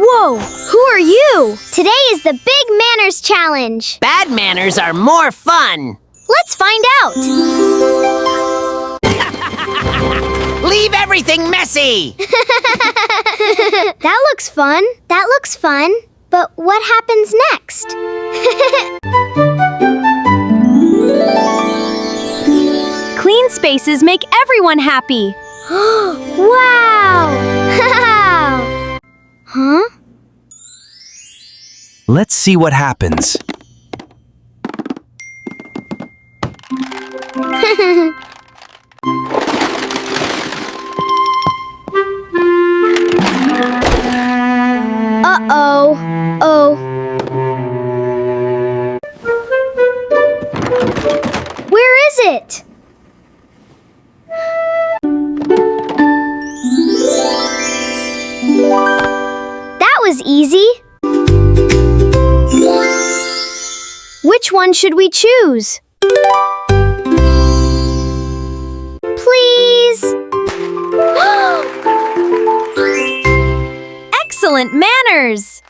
Whoa, who are you? Today is the Big Manners Challenge. Bad manners are more fun. Let's find out. Leave everything messy. That looks fun. That looks fun. But what happens next? Clean spaces make everyone happy. Wow! Huh? Let's see what happens. Uh-oh. Oh. Where is it? That was easy. Which one should we choose? Please. Excellent manners!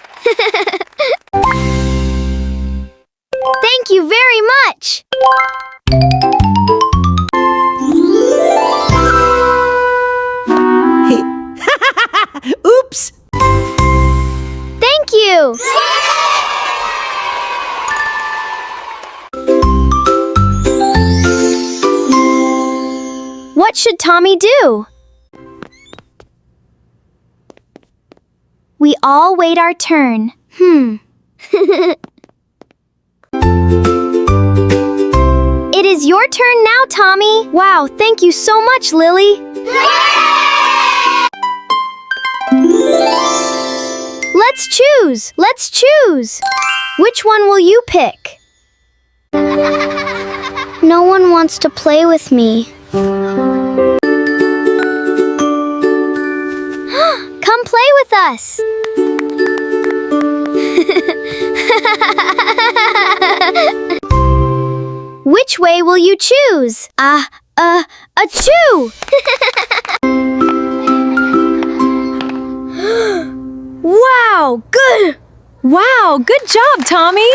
Thank you very much. Oops! Thank you. What should Tommy do? We all wait our turn. It is your turn now, Tommy. Wow, thank you so much, Lily. Let's choose. Let's choose. Which one will you pick? No one wants to play with me. Come play with us. Which way will you choose? Achoo! Wow, good! Wow, good job, Tommy!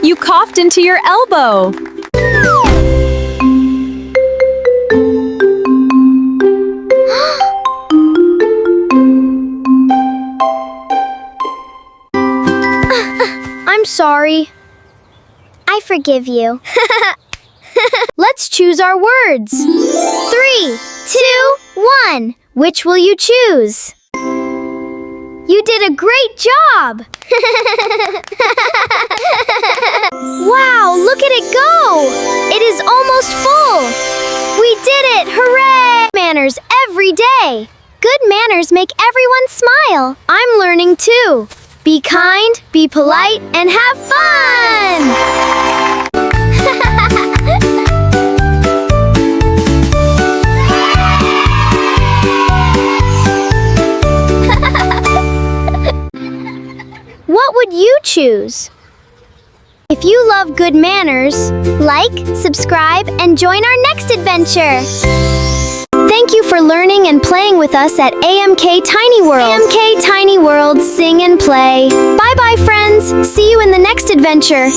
You coughed into your elbow. I'm sorry. I forgive you. Let's choose our words. 3, 2, 1. Which will you choose? You did a great job! Wow, look at it go! It is almost full! We did it! Hooray! Manners every day! Good manners make everyone smile. I'm learning too. Be kind, be polite, and have fun! What would you choose? If you love good manners, like, subscribe, and join our next adventure. Thank you for learning and playing with us at AMK Tiny World. AMK Tiny World, sing and play. Bye-bye, friends. See you in the next adventure.